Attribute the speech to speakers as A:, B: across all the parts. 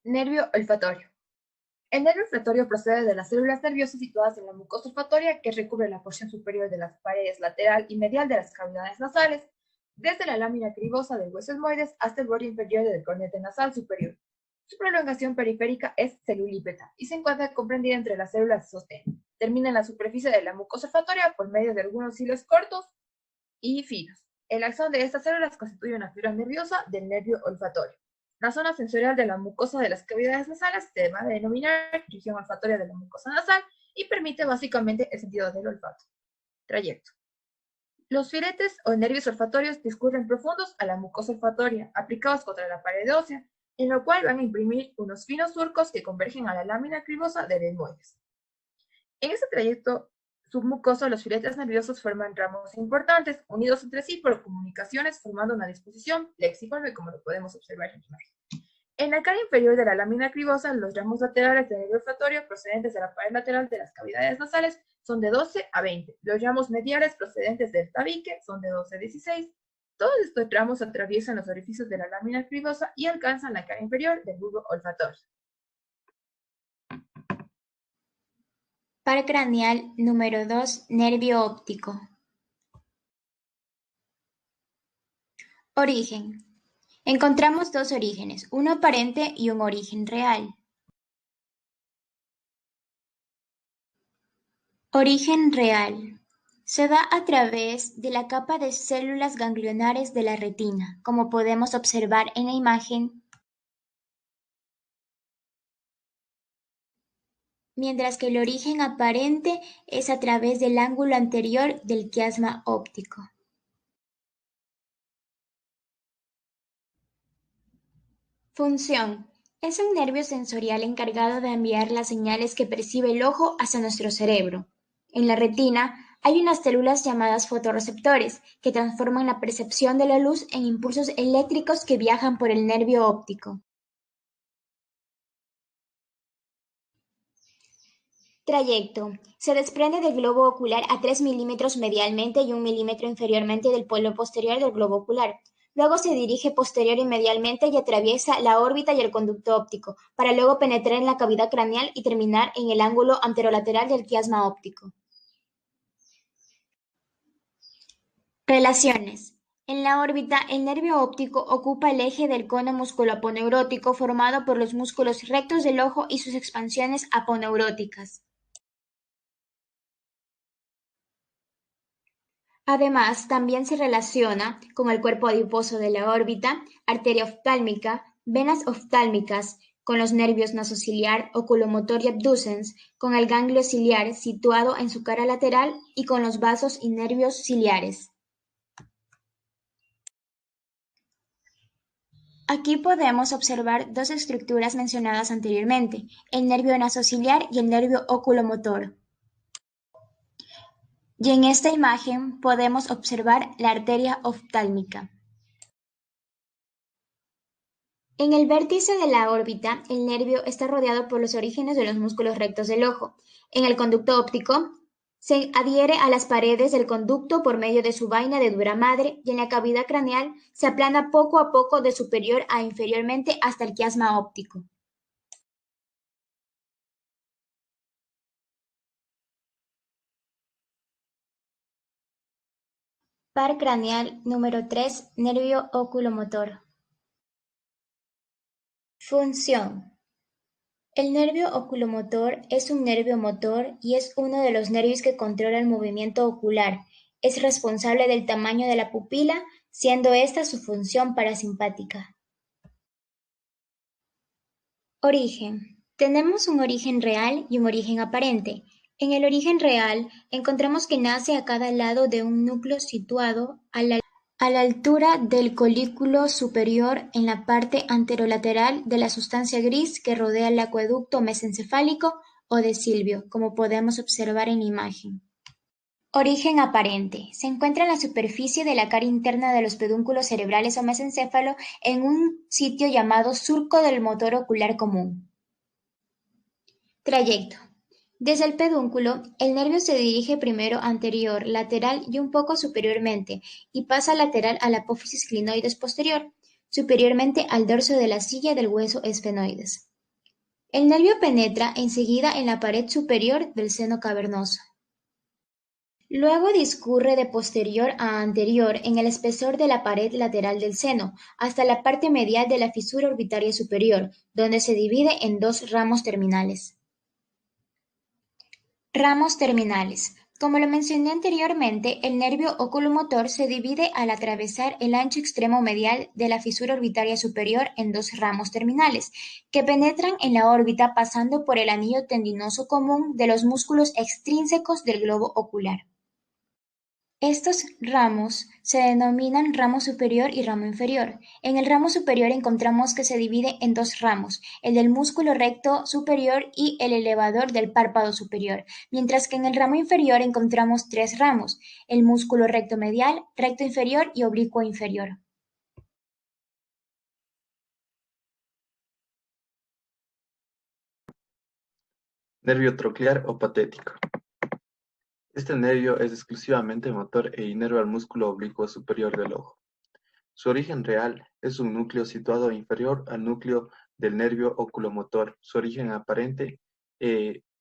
A: Nervio olfatorio. El nervio olfatorio procede de las células nerviosas situadas en la mucosa olfatoria que recubre la porción superior de las paredes lateral y medial de las cavidades nasales, desde la lámina cribosa del hueso esmoides hasta el borde inferior del cornete nasal superior. Su prolongación periférica es celulípeta y se encuentra comprendida entre las células de sostén. Termina en la superficie de la mucosa olfatoria por medio de algunos hilos cortos y finos. El axón de estas células constituye una fibra nerviosa del nervio olfatorio. La zona sensorial de la mucosa de las cavidades nasales se va a denominar región olfatoria de la mucosa nasal y permite básicamente el sentido del olfato. Trayecto. Los filetes o nervios olfatorios discurren profundos a la mucosa olfatoria, aplicados contra la pared ósea, en lo cual van a imprimir unos finos surcos que convergen a la lámina cribosa del esmoides. En este trayecto submucoso, los filetes nerviosos forman ramos importantes, unidos entre sí por comunicaciones, formando una disposición plexiforme, como lo podemos observar en la imagen. En la cara inferior de la lámina cribosa, los ramos laterales del nervio olfatorio procedentes de la pared lateral de las cavidades nasales son de 12 a 20. Los ramos mediales procedentes del tabique son de 12 a 16. Todos estos ramos atraviesan los orificios de la lámina cribosa y alcanzan la cara inferior del bulbo olfatorio.
B: Par craneal número 2, nervio óptico. Origen. Encontramos dos orígenes, uno aparente y un origen real. Origen real. Se da a través de la capa de células ganglionares de la retina, como podemos observar en la imagen, mientras que el origen aparente es a través del ángulo anterior del quiasma óptico. Función. Es un nervio sensorial encargado de enviar las señales que percibe el ojo hacia nuestro cerebro. En la retina hay unas células llamadas fotorreceptores que transforman la percepción de la luz en impulsos eléctricos que viajan por el nervio óptico. Trayecto. Se desprende del globo ocular a 3 milímetros medialmente y 1 milímetro inferiormente del polo posterior del globo ocular. Luego se dirige posterior y medialmente y atraviesa la órbita y el conducto óptico, para luego penetrar en la cavidad craneal y terminar en el ángulo anterolateral del quiasma óptico. Relaciones. En la órbita, el nervio óptico ocupa el eje del cono musculoaponeurótico formado por los músculos rectos del ojo y sus expansiones aponeuróticas. Además, también se relaciona con el cuerpo adiposo de la órbita, arteria oftálmica, venas oftálmicas, con los nervios nasociliar, oculomotor y abducens, con el ganglio ciliar situado en su cara lateral y con los vasos y nervios ciliares. Aquí podemos observar dos estructuras mencionadas anteriormente, el nervio nasociliar y el nervio oculomotor. Y en esta imagen podemos observar la arteria oftálmica. En el vértice de la órbita, el nervio está rodeado por los orígenes de los músculos rectos del ojo. En el conducto óptico, se adhiere a las paredes del conducto por medio de su vaina de dura madre y en la cavidad craneal se aplana poco a poco de superior a inferiormente hasta el quiasma óptico. Par craneal número 3, nervio oculomotor. Función. El nervio oculomotor es un nervio motor y es uno de los nervios que controla el movimiento ocular. Es responsable del tamaño de la pupila, siendo esta su función parasimpática. Origen. Tenemos un origen real y un origen aparente. En el origen real, encontramos que nace a cada lado de un núcleo situado a la altura del colículo superior en la parte anterolateral de la sustancia gris que rodea el acueducto mesencefálico o de Silvio, como podemos observar en la imagen. Origen aparente. Se encuentra en la superficie de la cara interna de los pedúnculos cerebrales o mesencéfalo en un sitio llamado surco del motor ocular común. Trayecto. Desde el pedúnculo, el nervio se dirige primero anterior, lateral y un poco superiormente, y pasa lateral a la apófisis clinoides posterior, superiormente al dorso de la silla del hueso esfenoides. El nervio penetra enseguida en la pared superior del seno cavernoso. Luego discurre de posterior a anterior en el espesor de la pared lateral del seno, hasta la parte medial de la fisura orbitaria superior, donde se divide en dos ramos terminales. Ramos terminales. Como lo mencioné anteriormente, el nervio oculomotor se divide al atravesar el ancho extremo medial de la fisura orbitaria superior en dos ramos terminales, que penetran en la órbita pasando por el anillo tendinoso común de los músculos extrínsecos del globo ocular. Estos ramos se denominan ramo superior y ramo inferior. En el ramo superior encontramos que se divide en dos ramos, el del músculo recto superior y el elevador del párpado superior, mientras que en el ramo inferior encontramos tres ramos, el músculo recto medial, recto inferior y oblicuo inferior.
C: Nervio troclear o patético. Este nervio es exclusivamente motor e inerva al músculo oblicuo superior del ojo. Su origen real es un núcleo situado inferior al núcleo del nervio oculomotor. Su origen aparente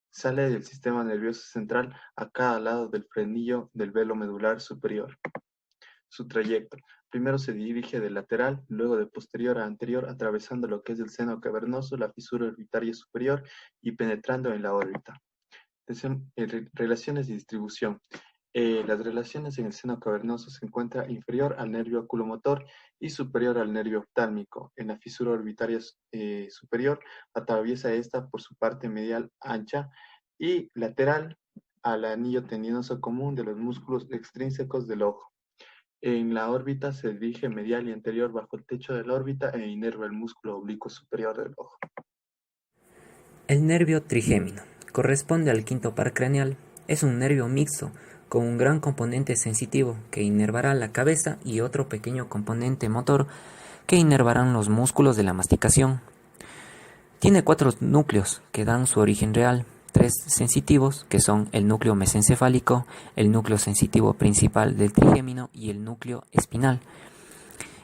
C: sale del sistema nervioso central a cada lado del frenillo del velo medular superior. Su trayecto. Primero se dirige de lateral, luego de posterior a anterior, atravesando lo que es el seno cavernoso, la fisura orbitaria superior y penetrando en la órbita. Relaciones de distribución. Las relaciones en el seno cavernoso se encuentra inferior al nervio oculomotor y superior al nervio oftálmico. En la fisura orbitaria superior atraviesa esta por su parte medial ancha y lateral al anillo tendinoso común de los músculos extrínsecos del ojo. En la órbita se dirige medial y anterior bajo el techo de la órbita e inerva el músculo oblicuo superior del ojo.
D: El nervio trigémino corresponde al quinto par craneal. Es un nervio mixto con un gran componente sensitivo que inervará la cabeza y otro pequeño componente motor que inervarán los músculos de la masticación. Tiene 4 núcleos que dan su origen real, 3 sensitivos que son el núcleo mesencefálico, el núcleo sensitivo principal del trigémino y el núcleo espinal.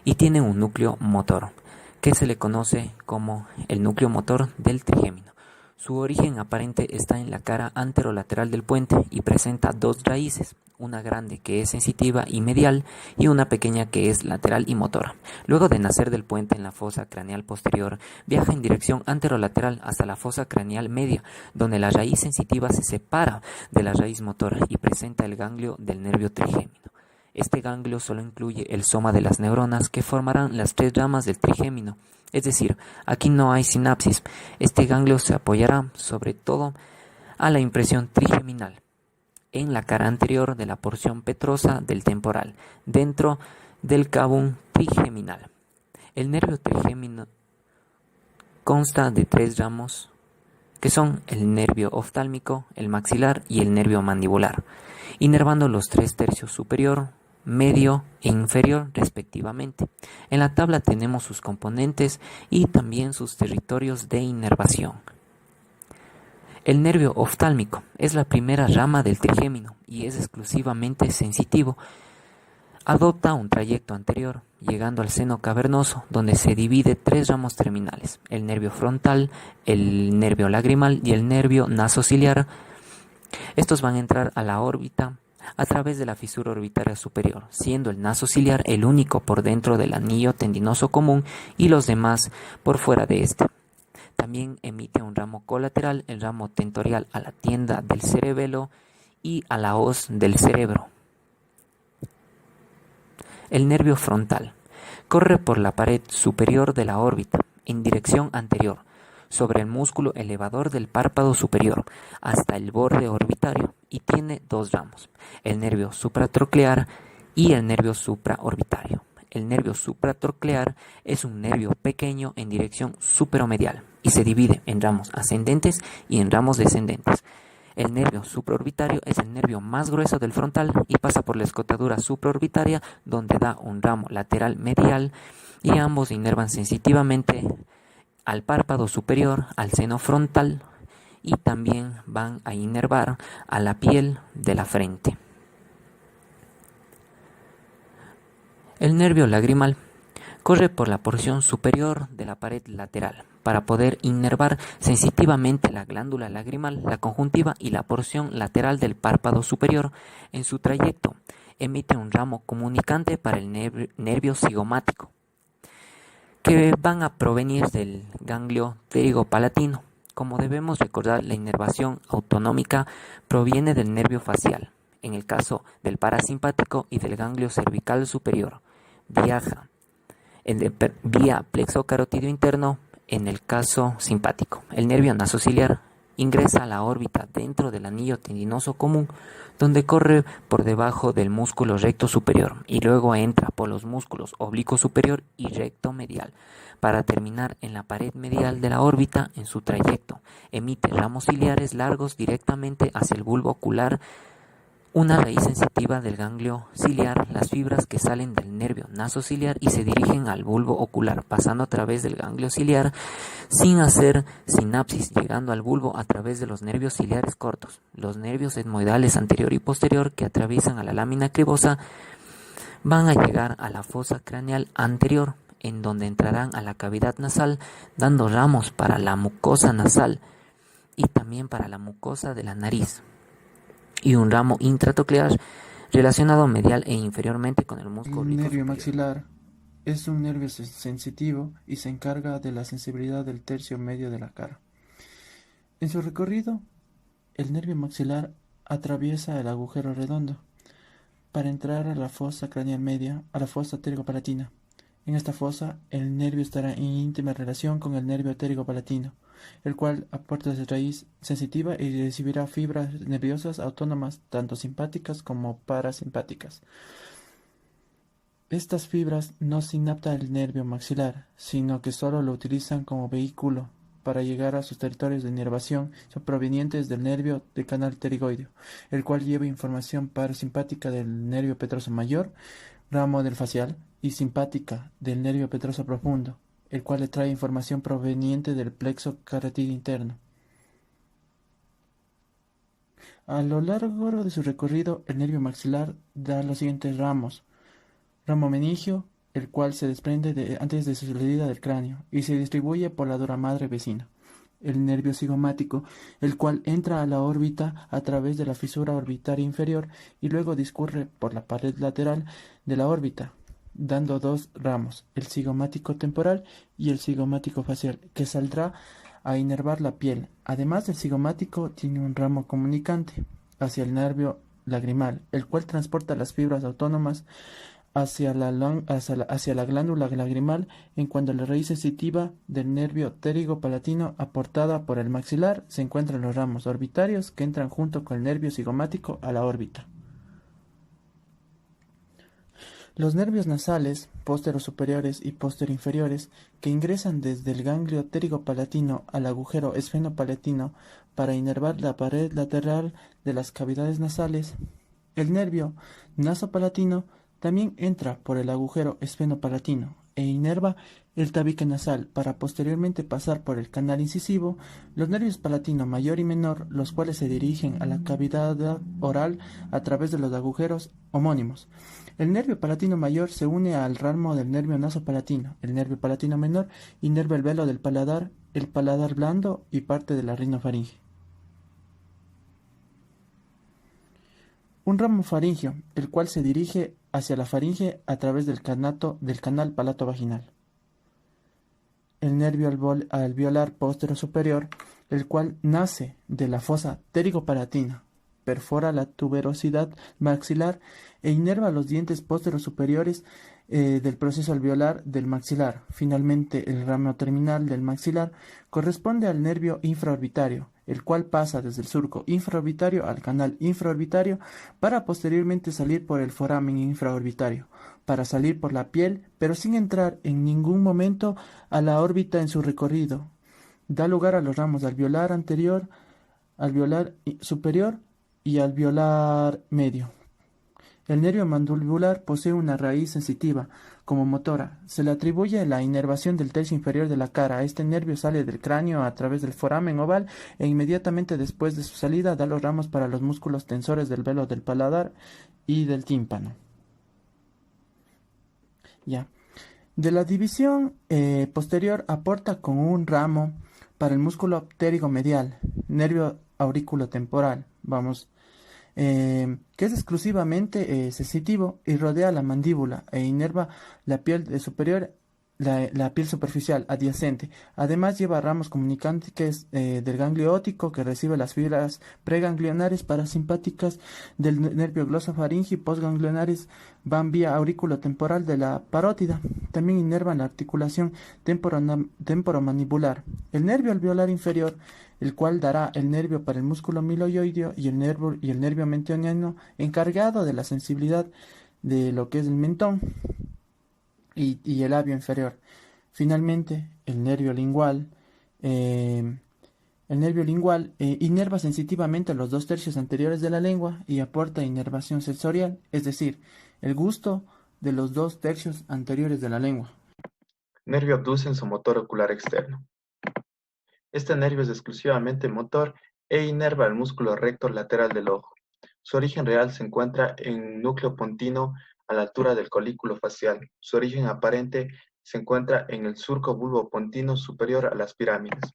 D: Y tiene un núcleo motor que se le conoce como el núcleo motor del trigémino. Su origen aparente está en la cara anterolateral del puente y presenta 2 raíces, una grande que es sensitiva y medial y una pequeña que es lateral y motora. Luego de nacer del puente en la fosa craneal posterior, viaja en dirección anterolateral hasta la fosa craneal media, donde la raíz sensitiva se separa de la raíz motora y presenta el ganglio del nervio trigémino. Este ganglio solo incluye el soma de las neuronas que formarán las 3 ramas del trigémino. Es decir, aquí no hay sinapsis. Este ganglio se apoyará sobre todo a la impresión trigeminal en la cara anterior de la porción petrosa del temporal, dentro del cabum trigeminal. El nervio trigémino consta de 3 ramos que son el nervio oftálmico, el maxilar y el nervio mandibular, inervando los 3 tercios superior, medio e inferior respectivamente. En la tabla tenemos sus componentes y también sus territorios de inervación. El nervio oftálmico es la primera rama del trigémino y es exclusivamente sensitivo. Adopta un trayecto anterior, llegando al seno cavernoso, donde se divide 3 ramos terminales, el nervio frontal, el nervio lagrimal y el nervio nasociliar. Estos van a entrar a la órbita a través de la fisura orbitaria superior, siendo el nasociliar el único por dentro del anillo tendinoso común y los demás por fuera de este. También emite un ramo colateral, el ramo tentorial a la tienda del cerebelo y a la hoz del cerebro. El nervio frontal corre por la pared superior de la órbita en dirección anterior, sobre el músculo elevador del párpado superior hasta el borde orbitario y tiene 2 ramos, el nervio supratroclear y el nervio supraorbitario. El nervio supratroclear es un nervio pequeño en dirección superomedial y se divide en ramos ascendentes y en ramos descendentes. El nervio supraorbitario es el nervio más grueso del frontal y pasa por la escotadura supraorbitaria, donde da un ramo lateral medial y ambos inervan sensitivamente al párpado superior, al seno frontal y también van a inervar a la piel de la frente. El nervio lagrimal corre por la porción superior de la pared lateral, para poder innervar sensitivamente la glándula lagrimal, la conjuntiva y la porción lateral del párpado superior. En su trayecto, emite un ramo comunicante para el nervio cigomático, que van a provenir del ganglio pterigopalatino. Como debemos recordar, la inervación autonómica proviene del nervio facial, en el caso del parasimpático, y del ganglio cervical superior. Viaja vía plexo carotidio interno en el caso simpático. El nervio nasociliar ingresa a la órbita dentro del anillo tendinoso común, donde corre por debajo del músculo recto superior y luego entra por los músculos oblicuo superior y recto medial, para terminar en la pared medial de la órbita. En su trayecto, emite ramos ciliares largos directamente hacia el bulbo ocular, una raíz sensitiva del ganglio ciliar, las fibras que salen del nervio nasociliar y se dirigen al bulbo ocular, pasando a través del ganglio ciliar sin hacer sinapsis, llegando al bulbo a través de los nervios ciliares cortos. Los nervios etmoidales anterior y posterior, que atraviesan a la lámina cribosa, van a llegar a la fosa craneal anterior, en donde entrarán a la cavidad nasal, dando ramos para la mucosa nasal y también para la mucosa de la nariz, y un ramo intratoclear relacionado medial e inferiormente con el músculo
E: El
D: oblicuo
E: nervio
D: superior.
E: maxilar es un nervio sensitivo y se encarga de la sensibilidad del tercio medio de la cara. En su recorrido, el nervio maxilar atraviesa el agujero redondo para entrar a la fosa craneal media, a la fosa pterigopalatina. En esta fosa, el nervio estará en íntima relación con el nervio pterigopalatino, el cual aporta su raíz sensitiva y recibirá fibras nerviosas autónomas, tanto simpáticas como parasimpáticas. Estas fibras no sinaptan el nervio maxilar, sino que solo lo utilizan como vehículo para llegar a sus territorios de inervación. Son provenientes del nervio del canal pterigoideo, el cual lleva información parasimpática del nervio petroso mayor, ramo del facial, y simpática del nervio petroso profundo, el cual le trae información proveniente del plexo carotidio interno. A lo largo de su recorrido, el nervio maxilar da los siguientes ramos: ramo meningio, el cual se desprende antes de su salida del cráneo y se distribuye por la dura madre vecina. El nervio cigomático, el cual entra a la órbita a través de la fisura orbitaria inferior y luego discurre por la pared lateral de la órbita, dando dos ramos, el cigomático temporal y el cigomático facial, que saldrá a inervar la piel. Además del cigomático, tiene un ramo comunicante hacia el nervio lagrimal, el cual transporta las fibras autónomas hacia la glándula lagrimal, en cuanto a la raíz sensitiva del nervio pterigopalatino aportada por el maxilar se encuentran los ramos orbitarios que entran junto con el nervio cigomático a la órbita. Los nervios nasales, posterosuperiores y posterior-inferiores, que ingresan desde el ganglio pterigopalatino al agujero esfenopalatino para inervar la pared lateral de las cavidades nasales. El nervio nasopalatino también entra por el agujero esfenopalatino e inerva el tabique nasal para posteriormente pasar por el canal incisivo. Los nervios palatino mayor y menor, los cuales se dirigen a la cavidad oral a través de los agujeros homónimos. El nervio palatino mayor se une al ramo del nervio nasopalatino. El nervio palatino menor inerva el velo del paladar, el paladar blando y parte de la rinofaringe. Un ramo faríngeo, el cual se dirige hacia la faringe a través del canal palato-vaginal. El nervio alveolar postero superior, el cual nace de la fosa pterigopalatina, perfora la tuberosidad maxilar e inerva los dientes pósteros superiores del proceso alveolar del maxilar. Finalmente, el ramo terminal del maxilar corresponde al nervio infraorbitario, el cual pasa desde el surco infraorbitario al canal infraorbitario para posteriormente salir por el foramen infraorbitario, para salir por la piel, pero sin entrar en ningún momento a la órbita en su recorrido. Da lugar a los ramos alveolar anterior, alveolar superior y alveolar medio. El nervio mandibular posee una raíz sensitiva como motora. Se le atribuye la inervación del tercio inferior de la cara. Este nervio sale del cráneo a través del foramen oval e inmediatamente después de su salida da los ramos para los músculos tensores del velo del paladar y del tímpano. De la división posterior aporta con un ramo para el músculo ptérigo medial, nervio auriculotemporal, que es exclusivamente sensitivo y rodea la mandíbula e inerva la piel superior, la piel superficial adyacente. Además lleva ramos comunicantes del ganglio óptico que recibe las fibras preganglionares parasimpáticas del nervio glosofaringio y postganglionares van vía auriculotemporal de la parótida. También inervan la articulación temporomandibular. El nervio alveolar inferior, el cual dará el nervio para el músculo miloioideo y el nervio mentioniano, encargado de la sensibilidad de lo que es el mentón y el labio inferior. Finalmente, el nervio lingual inerva sensitivamente los 2/3 anteriores de la lengua y aporta inervación sensorial, es decir, el gusto de los 2/3 anteriores de la lengua.
C: Nervio abducens o motor ocular externo. Este nervio es exclusivamente motor e inerva el músculo recto lateral del ojo. Su origen real se encuentra en núcleo pontino a la altura del colículo facial. Su origen aparente se encuentra en el surco bulbopontino superior a las pirámides.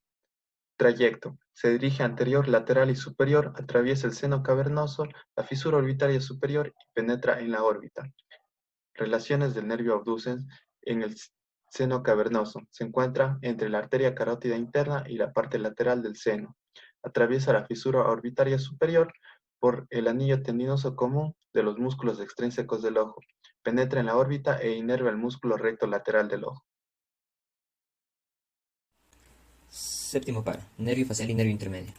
C: Trayecto. Se dirige anterior, lateral y superior, atraviesa el seno cavernoso, la fisura orbitaria superior y penetra en la órbita. Relaciones del nervio abducens en el seno cavernoso. Se encuentra entre la arteria carótida interna y la parte lateral del seno. Atraviesa la fisura orbitaria superior por el anillo tendinoso común de los músculos extrínsecos del ojo. Penetra en la órbita e inerva el músculo recto lateral del ojo.
D: Séptimo par, nervio facial y nervio intermedio.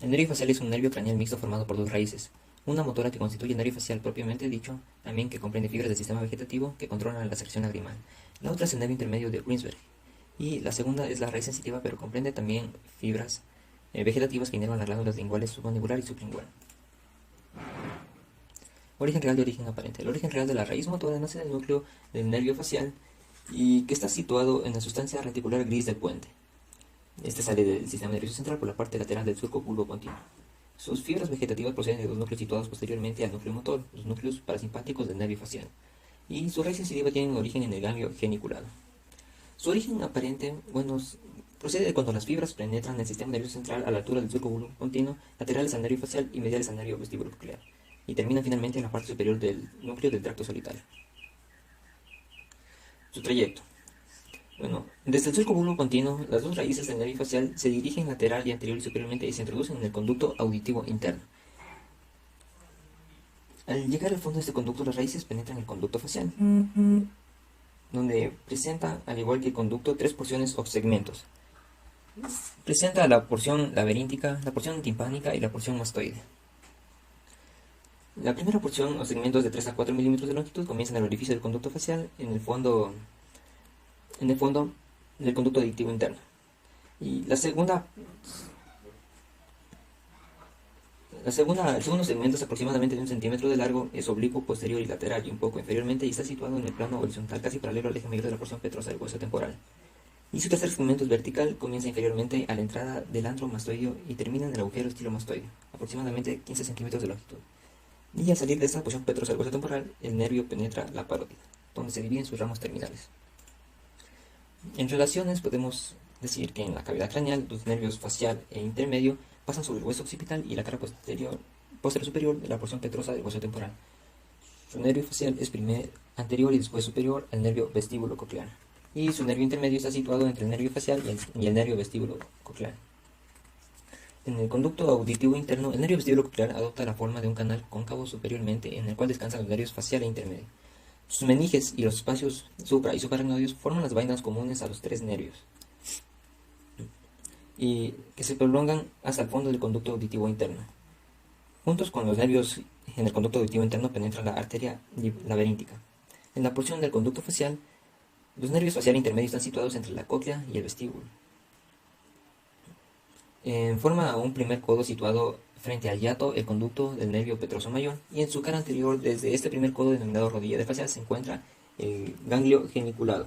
D: El nervio facial es un nervio craneal mixto formado por dos raíces. Una motora que constituye el nervio facial propiamente dicho, también que comprende fibras del sistema vegetativo que controlan la secreción lagrimal. La otra es el nervio intermedio de Greensberg. Y la segunda es la raíz sensitiva, pero comprende también fibras vegetativas que inervan las glándulas linguales submandibular y sublingual. Origen real de origen aparente. El origen real de la raíz motora nace del núcleo del nervio facial y que está situado en la sustancia reticular gris del puente. Este sale del sistema nervioso central por la parte lateral del surco bulbopontino. Sus fibras vegetativas proceden de dos núcleos situados posteriormente al núcleo motor, los núcleos parasimpáticos del nervio facial, y su raíz sensitiva tiene un origen en el ganglio geniculado. Su origen aparente, procede de cuando las fibras penetran el sistema nervioso central a la altura del surco bulbopontino, laterales al nervio facial y mediales al nervio vestibulocochlear, y terminan finalmente en la parte superior del núcleo del tracto solitario. Su trayecto. Desde el surco bulbopontino, las dos raíces del nervio facial se dirigen lateral y anterior y superiormente y se introducen en el conducto auditivo interno. Al llegar al fondo de este conducto, las raíces penetran el conducto facial, donde presenta, al igual que el conducto, tres porciones o segmentos. Presenta la porción laberíntica, la porción timpánica y la porción mastoide. La primera porción o segmentos de 3 a 4 milímetros de longitud comienzan en el orificio del conducto facial en el fondo del conducto auditivo interno. Y el segundo segmento es aproximadamente de 1 centímetro de largo, es oblicuo, posterior y lateral y un poco inferiormente y está situado en el plano horizontal casi paralelo al eje mayor de la porción petrosa del hueso temporal. Y su tercer segmento es vertical, comienza inferiormente a la entrada del antro mastoideo y termina en el agujero estilomastoideo, aproximadamente 15 centímetros de longitud. Y al salir de esta porción petrosa del hueso temporal, el nervio penetra la parótida, donde se dividen sus ramos terminales. En relaciones podemos decir que en la cavidad craneal los nervios facial e intermedio pasan sobre el hueso occipital y la cara posterior superior de la porción petrosa del hueso temporal. Su nervio facial es primero anterior y después superior al nervio vestíbulo-coclear. Y su nervio intermedio está situado entre el nervio facial y el nervio vestíbulo-coclear. En el conducto auditivo interno, el nervio vestíbulo-coclear adopta la forma de un canal cóncavo superiormente en el cual descansan los nervios facial e intermedio. Sus meninges y los espacios supra y suprarrenodios forman las vainas comunes a los tres nervios y que se prolongan hasta el fondo del conducto auditivo interno. Juntos con los nervios en el conducto auditivo interno penetra la arteria laberíntica. En la porción del conducto facial, los nervios facial intermedios están situados entre la cóclea y el vestíbulo. Forma un primer codo situado frente al hiato el conducto del nervio petroso mayor y en su cara anterior desde este primer codo denominado rodilla de facial se encuentra el ganglio geniculado.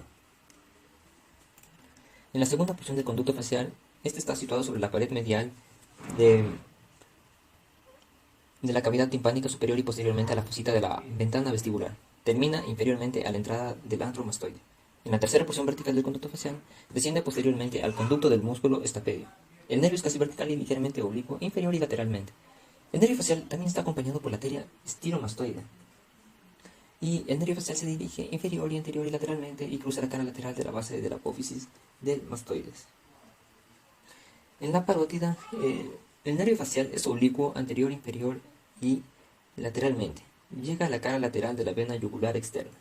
D: En la segunda porción del conducto facial, este está situado sobre la pared medial de la cavidad timpánica superior y posteriormente a la fosita de la ventana vestibular. Termina inferiormente a la entrada del antro mastoide. En la tercera porción vertical del conducto facial, desciende posteriormente al conducto del músculo estapedio. El nervio es casi vertical y ligeramente oblicuo, inferior y lateralmente. El nervio facial también está acompañado por la arteria estilomastoide. Y el nervio facial se dirige inferior y anterior y lateralmente y cruza la cara lateral de la base de la apófisis del mastoides. En la parótida, el nervio facial es oblicuo, anterior, inferior y lateralmente. Llega a la cara lateral de la vena yugular externa,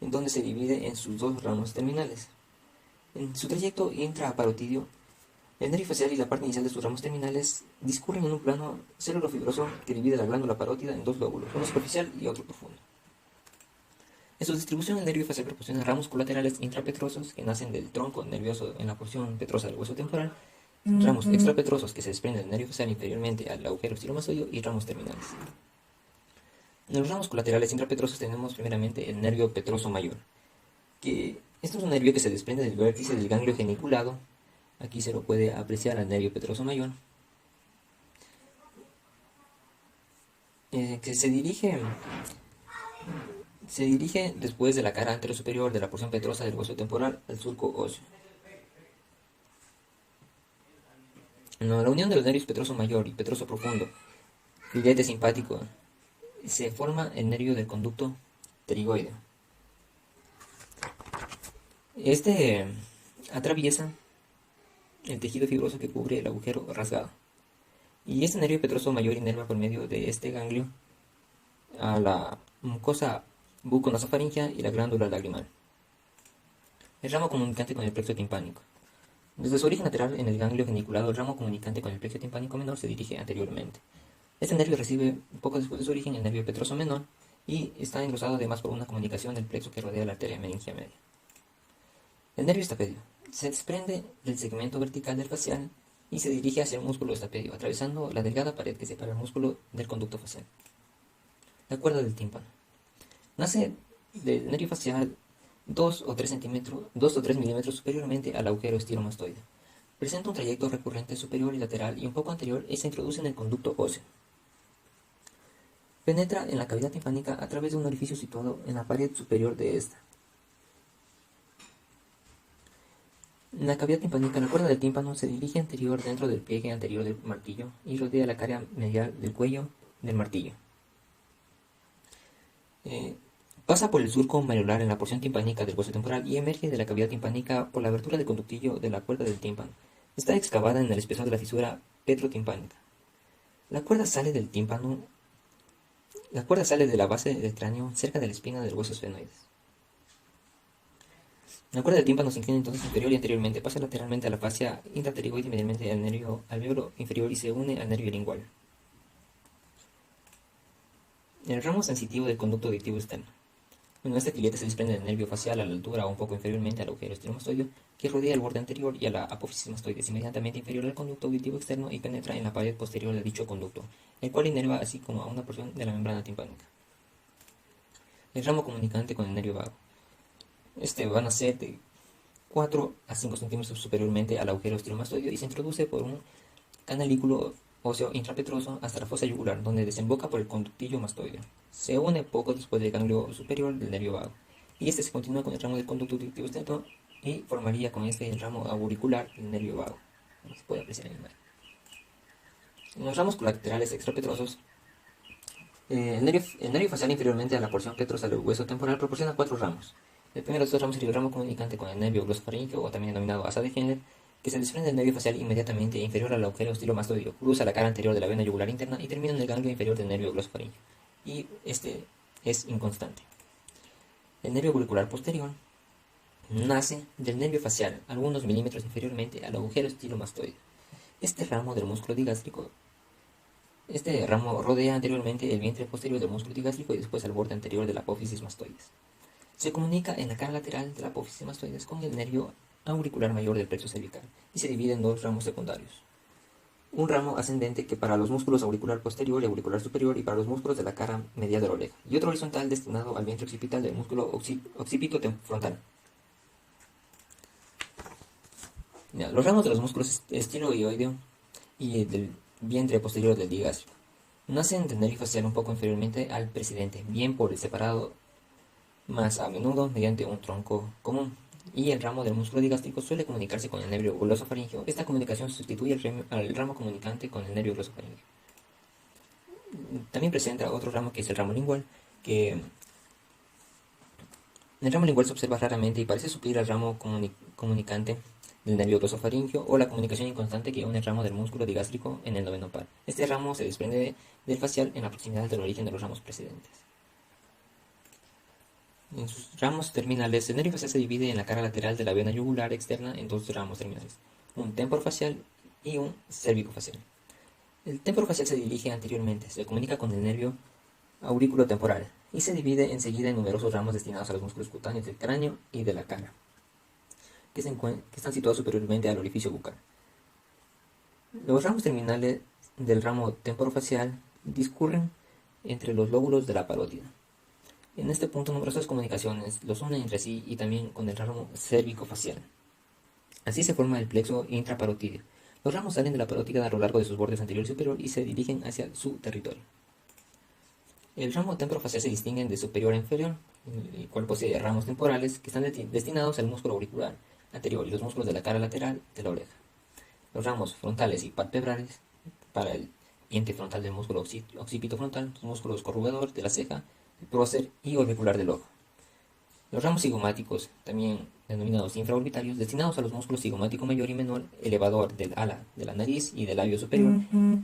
D: en donde se divide en sus dos ramos terminales. En su trayecto intraparotidio, el nervio facial y la parte inicial de sus ramos terminales discurren en un plano célulofibroso que divide la glándula parótida en dos lóbulos, uno superficial y otro profundo. En su distribución, el nervio facial proporciona ramos colaterales intrapetrosos que nacen del tronco nervioso en la porción petrosa del hueso temporal, ramos extrapetrosos que se desprenden del nervio facial inferiormente al agujero estilomastoideo y ramos terminales. En los ramos colaterales intrapetrosos tenemos primeramente el nervio petroso mayor, que esto es un nervio que se desprende del vértice del ganglio geniculado. Aquí se lo puede apreciar al nervio petroso mayor, que se dirige después de la cara anterosuperior de la porción petrosa del hueso temporal al surco óseo. La unión de los nervios petroso mayor y petroso profundo, filete simpático, se forma el nervio del conducto pterigoideo. Este atraviesa el tejido fibroso que cubre el agujero rasgado. Y este nervio petroso mayor inerva por medio de este ganglio a la mucosa buconasofaringea y la glándula lagrimal. El ramo comunicante con el plexo timpánico. Desde su origen lateral en el ganglio geniculado, el ramo comunicante con el plexo timpánico menor se dirige anteriormente. Este nervio recibe poco después de su origen el nervio petroso menor y está engrosado además por una comunicación del plexo que rodea la arteria meningia media. El nervio estapedio se desprende del segmento vertical del facial y se dirige hacia el músculo estapedio, atravesando la delgada pared que separa el músculo del conducto facial. La cuerda del tímpano. Nace del nervio facial 2 o 3 milímetros superiormente al agujero estilomastoide. Presenta un trayecto recurrente superior y lateral y un poco anterior y se introduce en el conducto óseo. Penetra en la cavidad timpánica a través de un orificio situado en la pared superior de esta. En la cavidad timpánica, la cuerda del tímpano se dirige anterior dentro del pliegue anterior del martillo y rodea la cara medial del cuello del martillo. Pasa por el surco mareolar en la porción timpánica del hueso temporal y emerge de la cavidad timpánica por la abertura del conductillo de la cuerda del tímpano. Está excavada en el espesor de la fisura petrotimpánica. La cuerda sale del tímpano. La cuerda sale de la base del cráneo cerca de la espina del hueso esfenoides. La cuerda del tímpano se inclina entonces superior y anteriormente, pasa lateralmente a la fascia intrapterigoide y medialmente al nervio alveolo inferior y se une al nervio lingual. El ramo sensitivo del conducto auditivo externo. Bueno, este filete se desprende del nervio facial a la altura o un poco inferiormente al agujero estilomastoideo que rodea el borde anterior y a la apófisis mastoides, inmediatamente inferior al conducto auditivo externo y penetra en la pared posterior de dicho conducto, el cual inerva así como a una porción de la membrana timpánica. El ramo comunicante con el nervio vago. Este va a nacer de 4 a 5 centímetros superiormente al agujero estilomastoideo y se introduce por un canalículo óseo intrapetroso hasta la fosa yugular, donde desemboca por el conductillo mastoideo. Se une poco después del ganglio superior del nervio vago, y este se continúa con el ramo del conducto auditivo externo y formaría con este el ramo auricular del nervio vago, como se puede apreciar en la imagen. En los ramos colaterales extrapetrosos, el nervio facial inferiormente a la porción petrosa del hueso temporal proporciona 4 ramos. El primero de estos ramos sería el ramo comunicante con el nervio glosofaríngeo, o también denominado asa de Henle, que se desprende del nervio facial inmediatamente inferior al agujero estilomastoideo, cruza la cara anterior de la vena yugular interna y termina en el ganglio inferior del nervio glosofaríngeo. Y este es inconstante. El nervio auricular posterior nace del nervio facial algunos milímetros inferiormente al agujero estilomastoideo. Este ramo rodea anteriormente el vientre posterior del músculo digástrico y después al borde anterior de la apófisis mastoides. Se comunica en la cara lateral de la apófisis mastoides con el nervio auricular mayor del plexo cervical y se divide en 2 ramos secundarios. Un ramo ascendente que para los músculos auricular posterior y auricular superior y para los músculos de la cara medial de la oreja, y otro horizontal destinado al vientre occipital del músculo occipito frontal. Los ramos de los músculos estiloioideo y del vientre posterior del digástrico nacen del nervio facial un poco inferiormente al presidente, bien por el separado más a menudo mediante un tronco común. Y el ramo del músculo digástrico suele comunicarse con el nervio glosofaringeo. Esta comunicación sustituye al ramo comunicante con el nervio glosofaringeo. También presenta otro ramo que es el ramo lingual, que en el ramo lingual se observa raramente y parece suplir al ramo comunicante del nervio glosofaringeo o la comunicación inconstante que une el ramo del músculo digástrico en el noveno par. Este ramo se desprende del facial en la proximidad del origen de los ramos precedentes. En sus ramos terminales, el nervio facial se divide en la cara lateral de la vena yugular externa en dos ramos terminales, un temporofacial y un cérvico-facial. El temporofacial se dirige anteriormente, se comunica con el nervio auriculotemporal y se divide enseguida en numerosos ramos destinados a los músculos cutáneos del cráneo y de la cara, que están situados superiormente al orificio bucal. Los ramos terminales del ramo temporofacial discurren entre los lóbulos de la parótida. En este punto, numerosas comunicaciones los unen entre sí y también con el ramo cérvico-facial. Así se forma el plexo intraparotídeo. Los ramos salen de la parótida a lo largo de sus bordes anterior y superior y se dirigen hacia su territorio. El ramo temporofacial se distingue de superior a inferior, el cual posee ramos temporales que están destinados al músculo auricular anterior y los músculos de la cara lateral de la oreja. Los ramos frontales y palpebrales para el diente frontal del músculo occipito frontal, los músculos corrugador de la ceja, el prócer y orbicular del ojo. Los ramos cigomáticos, también denominados infraorbitarios, destinados a los músculos cigomático mayor y menor, elevador del ala de la nariz y del labio superior,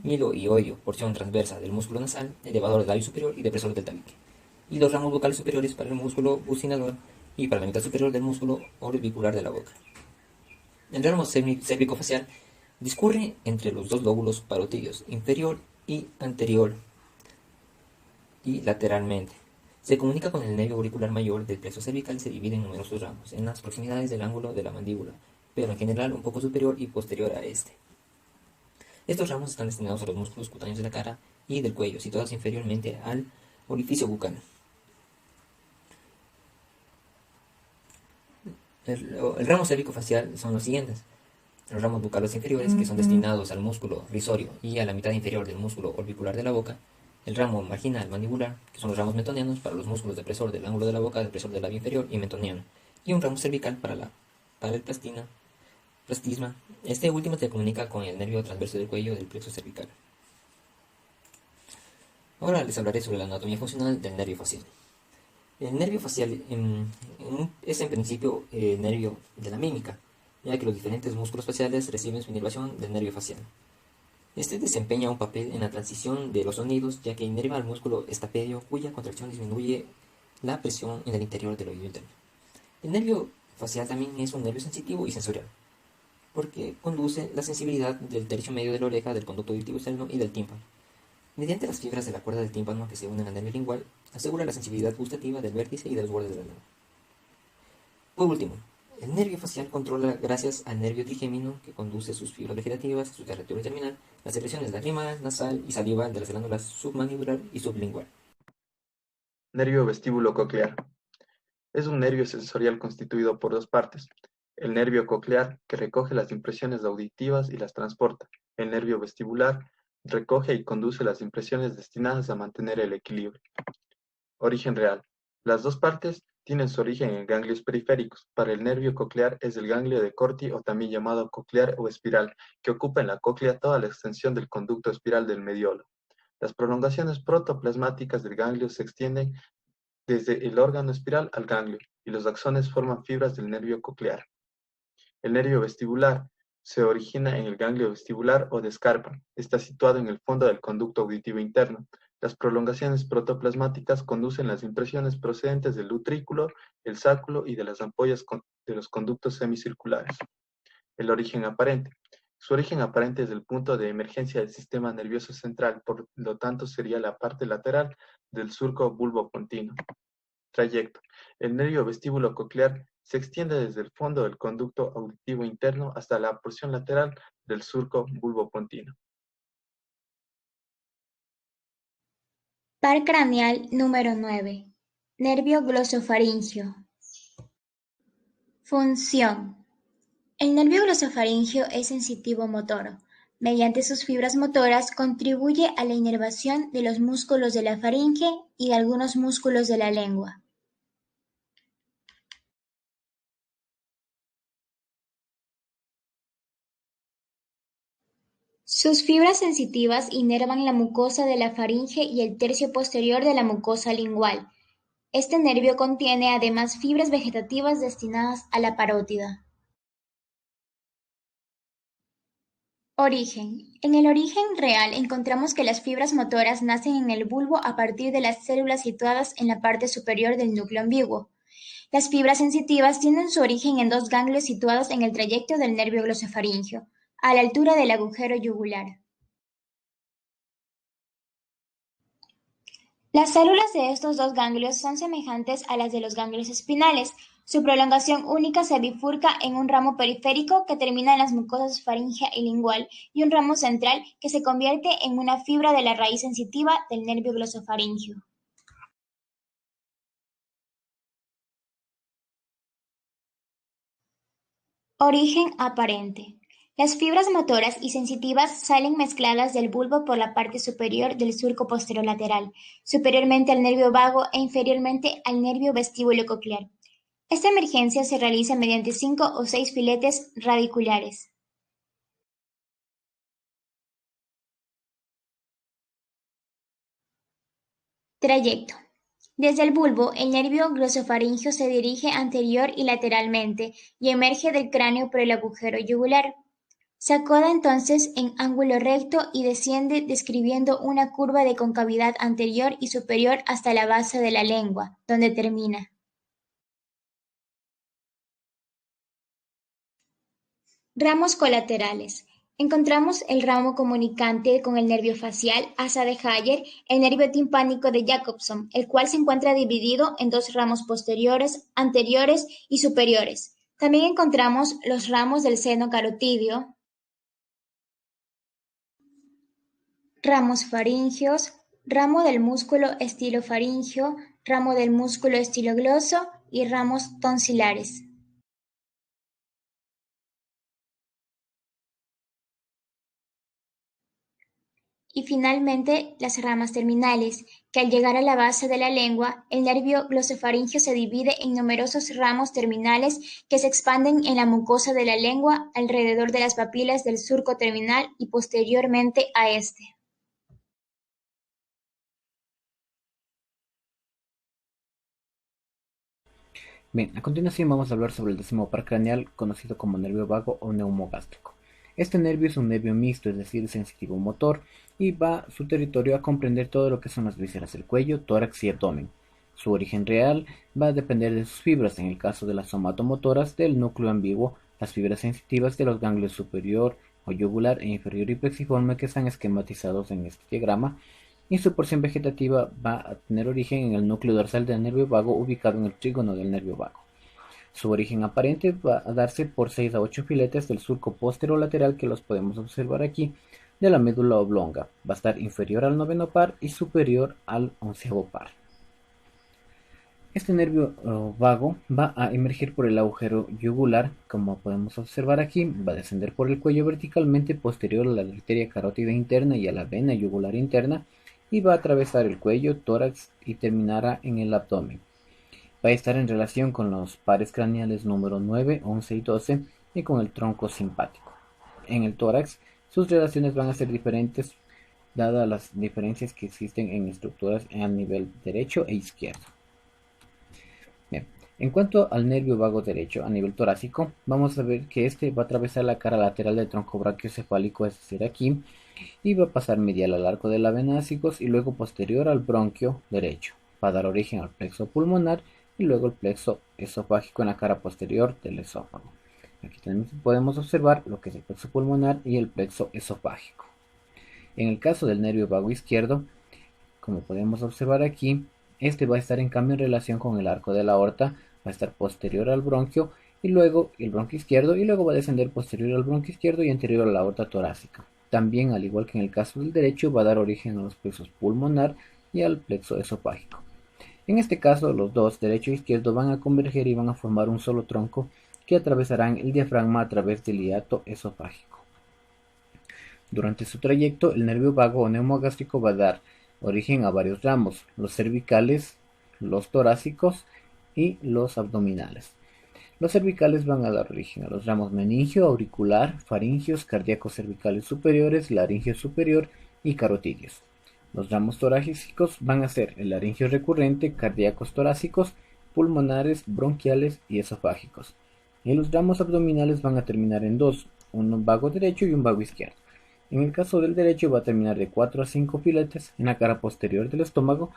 D: hilo y oído, porción transversa del músculo nasal, elevador del labio superior y depresor del tabique. Y los ramos vocales superiores para el músculo bucinador y para la mitad superior del músculo orbicular de la boca. El ramo cérvico-facial discurre entre los dos lóbulos parotídeos, inferior y anterior y lateralmente. Se comunica con el nervio auricular mayor del plexo cervical y se divide en numerosos ramos, en las proximidades del ángulo de la mandíbula, pero en general un poco superior y posterior a este. Estos ramos están destinados a los músculos cutáneos de la cara y del cuello, situados inferiormente al orificio bucal. El ramo cérvico-facial son los siguientes. Los ramos bucales inferiores, que son destinados al músculo risorio y a la mitad inferior del músculo orbicular de la boca. El ramo marginal mandibular, que son los ramos metoneanos para los músculos depresor del ángulo de la boca, depresor del labio inferior y metoneano. Y un ramo cervical para el plastisma. Este último se comunica con el nervio transverso del cuello del plexo cervical. Ahora les hablaré sobre la anatomía funcional del nervio facial. El nervio facial es en principio el nervio de la mímica, ya que los diferentes músculos faciales reciben su inervación del nervio facial. Este desempeña un papel en la transición de los sonidos, ya que inerva al músculo estapedio, cuya contracción disminuye la presión en el interior del oído interno. El nervio facial también es un nervio sensitivo y sensorial, porque conduce la sensibilidad del tercio medio de la oreja, del conducto auditivo externo y del tímpano. Mediante las fibras de la cuerda del tímpano que se unen al nervio lingual, asegura la sensibilidad gustativa del vértice y de los bordes de la lengua. Por último, el nervio facial controla, gracias al nervio trigémino, que conduce sus fibras vegetativas a su territorio terminal, las secreciones lacrimal, nasal y salival de las glándulas submandibular y sublingual.
C: Nervio vestíbulo coclear. Es un nervio sensorial constituido por dos partes. El nervio coclear, que recoge las impresiones auditivas y las transporta. El nervio vestibular recoge y conduce las impresiones destinadas a mantener el equilibrio. Origen real. Las dos partes tienen su origen en ganglios periféricos. Para el nervio coclear es el ganglio de Corti o también llamado coclear o espiral, que ocupa en la cóclea toda la extensión del conducto espiral del mediolo. Las prolongaciones protoplasmáticas del ganglio se extienden desde el órgano espiral al ganglio, y los axones forman fibras del nervio coclear. El nervio vestibular se origina en el ganglio vestibular o de Scarpa. Está situado en el fondo del conducto auditivo interno. Las prolongaciones protoplasmáticas conducen las impresiones procedentes del utrículo, el sáculo y de las ampollas de los conductos semicirculares. El origen aparente. Su origen aparente es el punto de emergencia del sistema nervioso central, por lo tanto sería la parte lateral del surco bulbopontino. Trayecto. El nervio vestíbulo coclear se extiende desde el fondo del conducto auditivo interno hasta la porción lateral del surco bulbopontino.
B: Par craneal número 9. Nervio glosofaringeo. Función. El nervio glosofaringeo es sensitivo motor. Mediante sus fibras motoras contribuye a la inervación de los músculos de la faringe y de algunos músculos de la lengua. Sus fibras sensitivas inervan la mucosa de la faringe y el tercio posterior de la mucosa lingual. Este nervio contiene además fibras vegetativas destinadas a la parótida. Origen. En el origen real encontramos que las fibras motoras nacen en el bulbo a partir de las células situadas en la parte superior del núcleo ambiguo. Las fibras sensitivas tienen su origen en dos ganglios situados en el trayecto del nervio glosofaríngeo, a la altura del agujero yugular. Las células de estos dos ganglios son semejantes a las de los ganglios espinales. Su prolongación única se bifurca en un ramo periférico que termina en las mucosas faríngea y lingual y un ramo central que se convierte en una fibra de la raíz sensitiva del nervio glosofaríngeo. Origen aparente. Las fibras motoras y sensitivas salen mezcladas del bulbo por la parte superior del surco posterolateral, superiormente al nervio vago e inferiormente al nervio vestíbulo-coclear. Esta emergencia se realiza mediante 5 o 6 filetes radiculares. Trayecto. Desde el bulbo, el nervio glosofaríngeo se dirige anterior y lateralmente y emerge del cráneo por el agujero yugular. Se acoda entonces en ángulo recto y desciende describiendo una curva de concavidad anterior y superior hasta la base de la lengua, donde termina. Ramos colaterales. Encontramos el ramo comunicante con el nervio facial, asa de Hayer, el nervio timpánico de Jacobson, el cual se encuentra dividido en dos ramos posteriores, anteriores y superiores. También encontramos los ramos del seno carotídeo, ramos faríngeos, ramo del músculo estilofaríngeo, ramo del músculo estilogloso y ramos tonsilares. Y finalmente las ramas terminales, que al llegar a la base de la lengua, el nervio glosofaríngeo se divide en numerosos ramos terminales que se expanden en la mucosa de la lengua alrededor de las papilas del surco terminal y posteriormente a este.
D: Bien, a continuación vamos a hablar sobre el décimo par craneal, conocido como nervio vago o neumogástrico. Este nervio es un nervio mixto, es decir, sensitivo motor, y va su territorio a comprender todo lo que son las vísceras del cuello, tórax y abdomen. Su origen real va a depender de sus fibras, en el caso de las somatomotoras del núcleo ambiguo, las fibras sensitivas de los ganglios superior o yugular e inferior y plexiforme que están esquematizados en este diagrama, y su porción vegetativa va a tener origen en el núcleo dorsal del nervio vago ubicado en el trígono del nervio vago. Su origen aparente va a darse por 6 a 8 filetes del surco posterolateral que los podemos observar aquí de la médula oblonga. Va a estar inferior al noveno par y superior al onceavo par. Este nervio vago va a emerger por el agujero yugular, como podemos observar aquí, va a descender por el cuello verticalmente posterior a la arteria carótida interna y a la vena yugular interna, y va a atravesar el cuello, tórax y terminará en el abdomen. Va a estar en relación con los pares craneales número 9, 11 y 12 y con el tronco simpático. En el tórax, sus relaciones van a ser diferentes dadas las diferencias que existen en estructuras a nivel derecho e izquierdo. Bien. En cuanto al nervio vago derecho a nivel torácico, vamos a ver que este va a atravesar la cara lateral del tronco brachiocefálico, es decir, aquí, y va a pasar medial al arco de la vena acicos y luego posterior al bronquio derecho. Va a dar origen al plexo pulmonar y luego el plexo esofágico en la cara posterior del esófago. Aquí también podemos observar lo que es el plexo pulmonar y el plexo esofágico. En el caso del nervio vago izquierdo, como podemos observar aquí, este va a estar en cambio en relación con el arco de la aorta, va a estar posterior al bronquio y luego el bronquio izquierdo, y luego va a descender posterior al bronquio izquierdo y anterior a la aorta torácica. También, al igual que en el caso del derecho, va a dar origen a los plexos pulmonar y al plexo esofágico. En este caso, los dos, derecho e izquierdo, van a converger y van a formar un solo tronco que atravesarán el diafragma a través del hiato esofágico. Durante su trayecto, el nervio vago o neumogástrico va a dar origen a varios ramos, los cervicales, los torácicos y los abdominales.
F: Los cervicales van a dar origen a los ramos meningio, auricular, faringios, cardíacos cervicales superiores, laringio superior y carotídeos. Los ramos torácicos van a ser el laringio recurrente, cardíacos torácicos, pulmonares, bronquiales y esofágicos. Y los ramos abdominales van a terminar en dos, un vago derecho y un vago izquierdo. En el caso del derecho va a terminar de 4 a 5 filetes en la cara posterior del estómago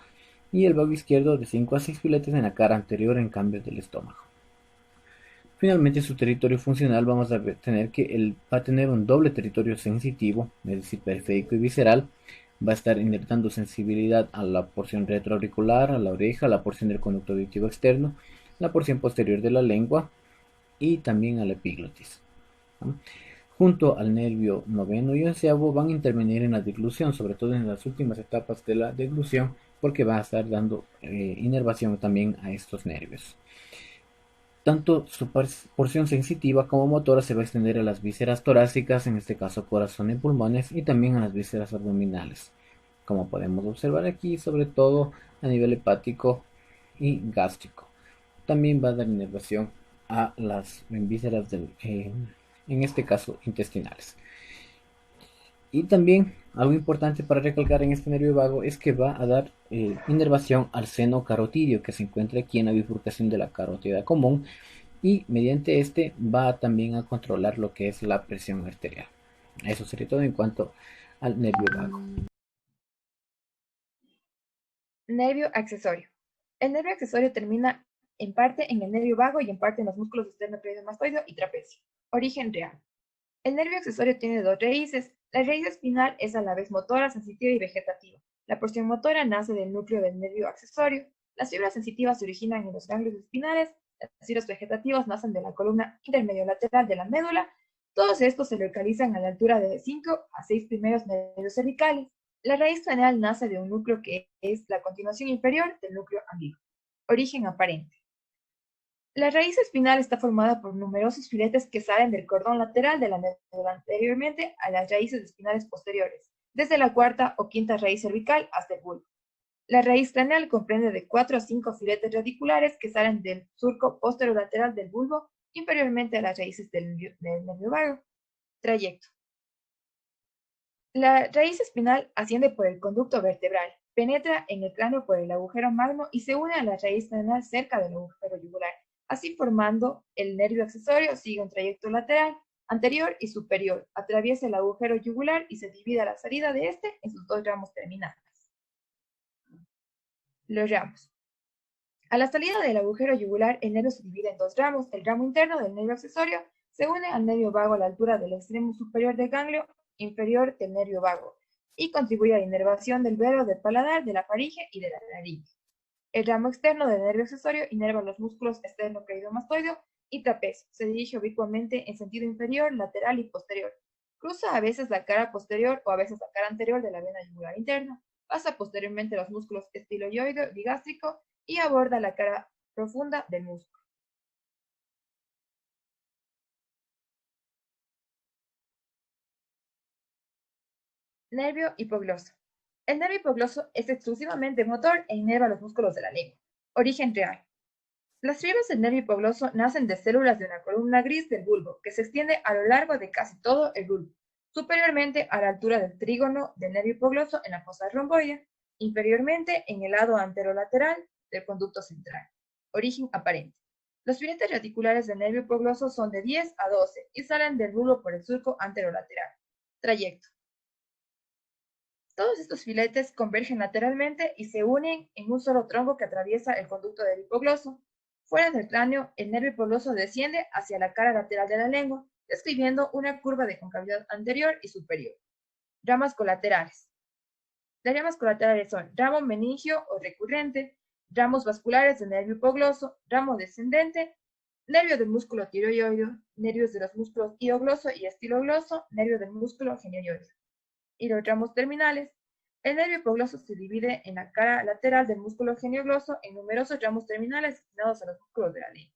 F: y el vago izquierdo de 5 a 6 filetes en la cara anterior en cambio del estómago. Finalmente, su territorio funcional vamos a tener que él va a tener un doble territorio sensitivo, es decir, periférico y visceral. Va a estar inertando sensibilidad a la porción retroauricular, a la oreja, a la porción del conducto auditivo externo, la porción posterior de la lengua y también a la epiglotis, ¿no? Junto al nervio noveno y onceavo van a intervenir en la deglución, sobre todo en las últimas etapas de la deglución, porque va a estar dando inervación también a estos nervios. Tanto su porción sensitiva como motora se va a extender a las vísceras torácicas, en este caso corazón y pulmones, y también a las vísceras abdominales, como podemos observar aquí, sobre todo a nivel hepático y gástrico. También va a dar inervación a las vísceras en este caso intestinales. Y también algo importante para recalcar en este nervio vago es que va a dar inervación al seno carotídeo que se encuentra aquí en la bifurcación de la carótida común, y mediante este va también a controlar lo que es la presión arterial. Eso sería todo en cuanto al nervio vago.
A: Nervio accesorio. El nervio accesorio termina en parte en el nervio vago y en parte en los músculos esternocleidomastoideo y trapecio. Origen real. El nervio accesorio tiene dos raíces. La raíz espinal es a la vez motora, sensitiva y vegetativa. La porción motora nace del núcleo del nervio accesorio. Las fibras sensitivas se originan en los ganglios espinales. Las fibras vegetativas nacen de la columna intermedio-lateral de la médula. Todos estos se localizan a la altura de 5 a 6 primeros nervios cervicales. La raíz craneal nace de un núcleo que es la continuación inferior del núcleo ambiguo. Origen aparente. La raíz espinal está formada por numerosos filetes que salen del cordón lateral de la médula anteriormente a las raíces espinales posteriores, desde la cuarta o quinta raíz cervical hasta el bulbo. La raíz craneal comprende de 4 a 5 filetes radiculares que salen del surco posterolateral del bulbo inferiormente a las raíces del nervio vago. Trayecto. La raíz espinal asciende por el conducto vertebral, penetra en el cráneo por el agujero magno y se une a la raíz craneal cerca del agujero yugular. Así formando el nervio accesorio, sigue un trayecto lateral, anterior y superior, atraviesa el agujero yugular y se divide a la salida de este en sus dos ramos terminales. Los ramos. A la salida del agujero yugular, el nervio se divide en dos ramos. El ramo interno del nervio accesorio se une al nervio vago a la altura del extremo superior del ganglio inferior del nervio vago y contribuye a la inervación del velo del paladar, de la faringe y de la laringe. El ramo externo del nervio accesorio inerva los músculos esternocleidomastoideo y trapecio. Se dirige oblicuamente en sentido inferior, lateral y posterior. Cruza a veces la cara posterior o a veces la cara anterior de la vena yugular interna. Pasa posteriormente los músculos estiloioideo y gástrico y aborda la cara profunda del músculo. Nervio hipogloso. El nervio hipogloso es exclusivamente motor e inerva los músculos de la lengua. Origen real. Las fibras del nervio hipogloso nacen de células de una columna gris del bulbo, que se extiende a lo largo de casi todo el bulbo, superiormente a la altura del trígono del nervio hipogloso en la fosa romboidea, inferiormente en el lado anterolateral del conducto central. Origen aparente. Los filetes radiculares del nervio hipogloso son de 10 a 12 y salen del bulbo por el surco anterolateral. Trayecto. Todos estos filetes convergen lateralmente y se unen en un solo tronco que atraviesa el conducto del hipogloso. Fuera del cráneo, el nervio hipogloso desciende hacia la cara lateral de la lengua, describiendo una curva de concavidad anterior y superior. Ramas colaterales. Las ramas colaterales son ramo meningio o recurrente, ramos vasculares del nervio hipogloso, ramo descendente, nervio del músculo tiroideo, nervios de los músculos hiogloso y estilogloso, nervio del músculo genioideo. Y los ramos terminales. El nervio hipogloso se divide en la cara lateral del músculo geniogloso en numerosos ramos terminales destinados a los músculos de la lengua.